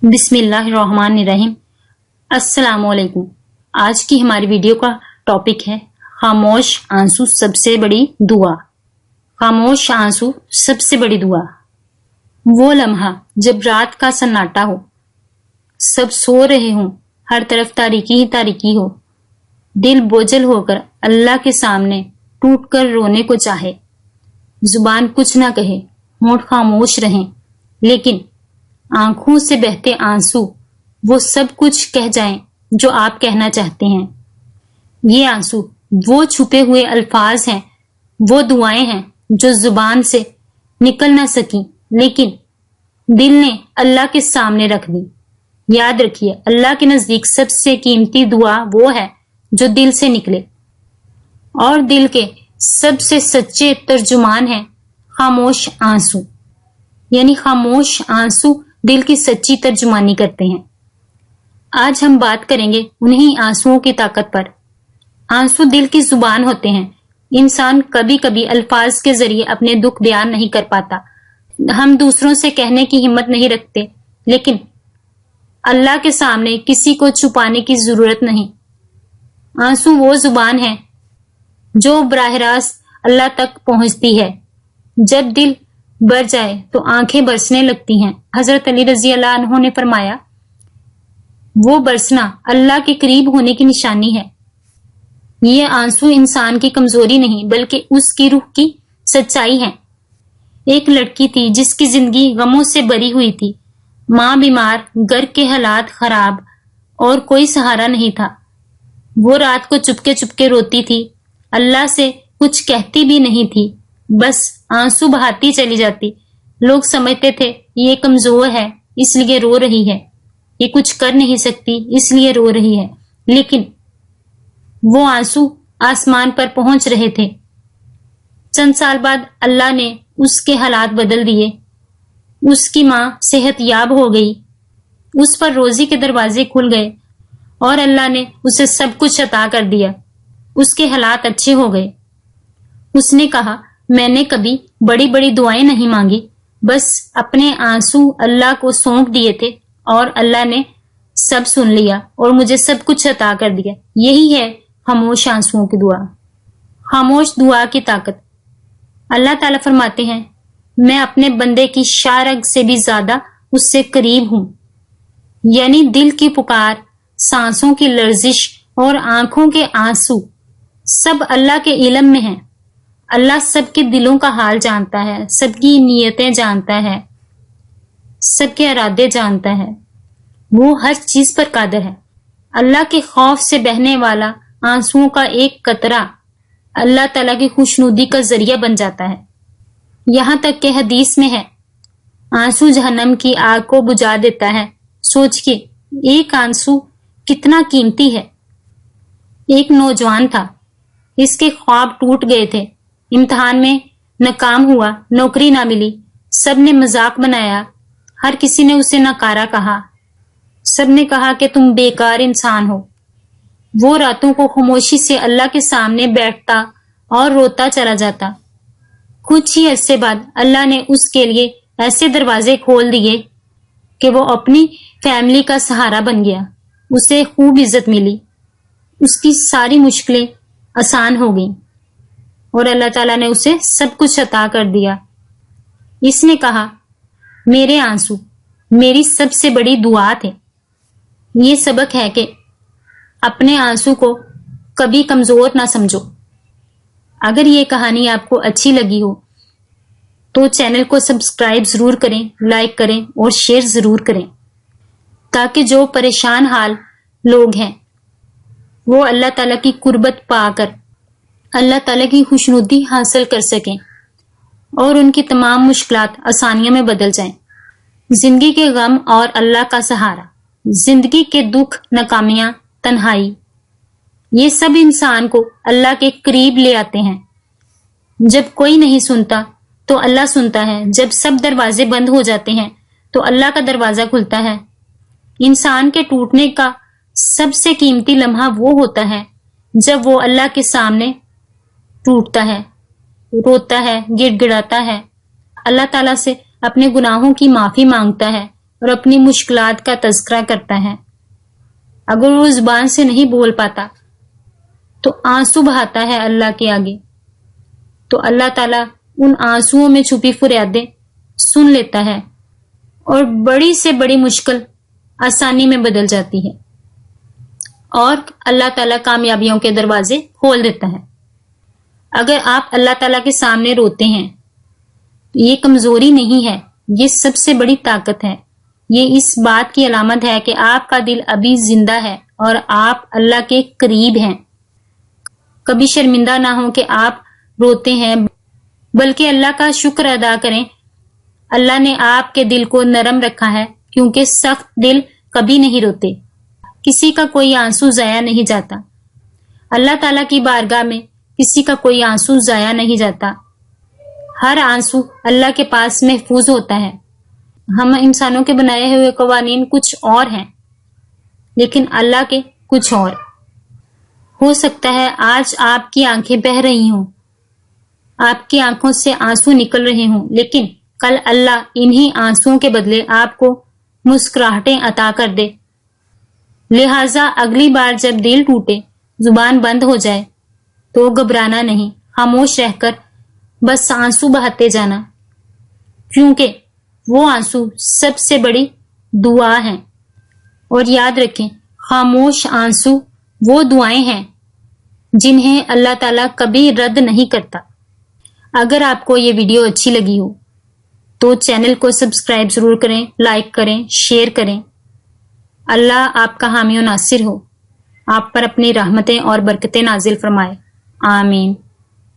बिस्मिल्लाहिर्रहमानिर्रहीम। अस्सलाम वालेकुम। आज की हमारी वीडियो का टॉपिक है खामोश आंसू सबसे बड़ी दुआ। खामोश आंसू सबसे बड़ी दुआ। वो लम्हा जब रात का सन्नाटा हो, सब सो रहे हों, हर तरफ तारीकी ही तारीकी हो, दिल बोझल होकर अल्लाह के सामने टूट कर रोने को चाहे, जुबान कुछ ना कहे, होंठ खामोश रहें, लेकिन आंखों से बहते आंसू वो सब कुछ कह जाएं जो आप कहना चाहते हैं। ये आंसू वो छुपे हुए अल्फाज हैं, वो दुआएं हैं जो जुबान से निकल ना सकी, लेकिन दिल ने अल्लाह के सामने रख दी। याद रखिए, अल्लाह के नजदीक सबसे कीमती दुआ वो है जो दिल से निकले, और दिल के सबसे सच्चे तर्जुमान हैं खामोश आंसू। यानी खामोश आंसू दिल की सच्ची तर्जुमानी करते हैं। आज हम बात करेंगे उन्हीं आंसुओं की ताकत पर। आंसू दिल की जुबान होते हैं। इंसान कभी कभी अल्फाज के जरिए अपने दुख बयान नहीं कर पाता, हम दूसरों से कहने की हिम्मत नहीं रखते, लेकिन अल्लाह के सामने किसी को छुपाने की जरूरत नहीं। आंसू वो जुबान है जो बराह रास्त अल्लाह तक पहुंचती है। जब दिल भर जाए तो आंखें बरसने लगती हैं। हजरत अली रजी अल्लाह अन्हु ने फरमाया, वो बरसना अल्लाह के करीब होने की निशानी है। ये आंसू इंसान की कमजोरी नहीं बल्कि उसकी रूह की सच्चाई है। एक लड़की थी जिसकी जिंदगी गमों से भरी हुई थी। माँ बीमार, घर के हालात खराब और कोई सहारा नहीं था। वो रात को चुपके चुपके रोती थी, अल्लाह से कुछ कहती भी नहीं थी, बस आंसू बहाती चली जाती। लोग समझते थे ये कमजोर है इसलिए रो रही है, ये कुछ कर नहीं सकती इसलिए रो रही है, लेकिन वो आंसू आसमान पर पहुंच रहे थे। चंद साल बाद अल्लाह ने उसके हालात बदल दिए। उसकी माँ सेहतयाब हो गई, उस पर रोजी के दरवाजे खुल गए और अल्लाह ने उसे सब कुछ अता कर दिया। उसके हालात अच्छे हो गए। उसने कहा, मैंने कभी बड़ी बड़ी दुआएं नहीं मांगी, बस अपने आंसू अल्लाह को सौंप दिए थे और अल्लाह ने सब सुन लिया और मुझे सब कुछ अता कर दिया। यही है खामोश आंसुओं की दुआ। खामोश दुआ की ताकत। अल्लाह ताला फरमाते हैं, मैं अपने बंदे की शारग से भी ज्यादा उससे करीब हूं। यानी दिल की पुकार, सांसों की लर्जिश और आंखों के आंसू सब अल्लाह के इल्म में है। अल्लाह सबके दिलों का हाल जानता है, सबकी नीयतें जानता है, सबके इरादे जानता है। वो हर चीज पर कादिर है। अल्लाह के खौफ से बहने वाला आंसुओं का एक कतरा अल्लाह ताला की खुशनुदी का जरिया बन जाता है। यहाँ तक कि हदीस में है, आंसू जहन्नम की आग को बुझा देता है। सोचिए, एक आंसू कितना कीमती है। एक नौजवान था, इसके ख्वाब टूट गए थे, इम्तिहान में नाकाम हुआ, नौकरी ना मिली, सबने मजाक बनाया, हर किसी ने उसे नकारा कहा, सबने कहा कि तुम बेकार इंसान हो। वो रातों को खामोशी से अल्लाह के सामने बैठता और रोता चला जाता। कुछ ही अरसे बाद अल्लाह ने उसके लिए ऐसे दरवाजे खोल दिए कि वो अपनी फैमिली का सहारा बन गया। उसे खूब इज्जत मिली, उसकी सारी मुश्किलें आसान हो गईं और अल्लाह ताला ने उसे सब कुछ अता कर दिया। इसने कहा, मेरे आंसू मेरी सबसे बड़ी दुआ थे। ये सबक है कि अपने आंसू को कभी कमजोर ना समझो। अगर ये कहानी आपको अच्छी लगी हो तो चैनल को सब्सक्राइब जरूर करें, लाइक करें और शेयर जरूर करें, ताकि जो परेशान हाल लोग हैं वो अल्लाह ताला की कुर्बत पाकर अल्लाह ताला की खुशनुदी हासिल कर सकें और उनकी तमाम मुश्किलात आसानियों में बदल जाएं। जिंदगी के गम और अल्लाह का सहारा, जिंदगी के दुख, नाकामियां, तन्हाई, ये सब इंसान को अल्लाह के करीब ले आते हैं। जब कोई नहीं सुनता तो अल्लाह सुनता है, जब सब दरवाजे बंद हो जाते हैं तो अल्लाह का दरवाजा खुलता है। इंसान के टूटने का सबसे कीमती लम्हा वो होता है जब वो अल्लाह के सामने टूटता है, रोता है, गिड़गिड़ाता है, अल्लाह ताला से अपने गुनाहों की माफी मांगता है اور اپنی مشکلات کا تذکرہ کرتا ہے. اگر وہ زبان سے نہیں بول پاتا تو آنسو بہاتا ہے اللہ کے آگے، تو اللہ تعالیٰ ان آنسوؤں میں چھپی فریادیں سن لیتا ہے اور بڑی سے بڑی مشکل آسانی میں بدل جاتی ہے، اور اللہ تعالیٰ کامیابیوں کے دروازے کھول دیتا ہے. اگر آپ اللہ تعالیٰ کے سامنے روتے ہیں تو یہ کمزوری نہیں ہے، یہ سب سے بڑی طاقت ہے. یہ اس بات کی علامت ہے کہ آپ کا دل ابھی زندہ ہے اور آپ اللہ کے قریب ہیں. کبھی شرمندہ نہ ہو کہ آپ روتے ہیں، بلکہ اللہ کا شکر ادا کریں. اللہ نے آپ کے دل کو نرم رکھا ہے، کیونکہ سخت دل کبھی نہیں روتے. کسی کا کوئی آنسو ضائع نہیں جاتا. اللہ تعالیٰ کی بارگاہ میں کسی کا کوئی آنسو ضائع نہیں جاتا. ہر آنسو اللہ کے پاس محفوظ ہوتا ہے. ہم انسانوں کے بنائے ہوئے قوانین کچھ اور ہیں، لیکن اللہ کے کچھ اور. ہو سکتا ہے آج آپ کی آنکھیں بہہ رہی ہوں، آپ کی آنکھوں سے آنسو نکل رہے ہوں، لیکن کل اللہ انہی آنسوؤں کے بدلے آپ کو مسکراہٹیں عطا کر دے. لہٰذا اگلی بار جب دل ٹوٹے، زبان بند ہو جائے، تو گھبرانا نہیں، خاموش رہ کر بس آنسو بہاتے جانا، کیونکہ وہ آنسو سب سے بڑی دعا ہیں. اور یاد رکھیں، خاموش آنسو وہ دعائیں ہیں جنہیں اللہ تعالیٰ کبھی رد نہیں کرتا. اگر آپ کو یہ ویڈیو اچھی لگی ہو تو چینل کو سبسکرائب ضرور کریں، لائک کریں، شیئر کریں. اللہ آپ کا حامی و ناصر ہو، آپ پر اپنی رحمتیں اور برکتیں نازل فرمائے. آمین.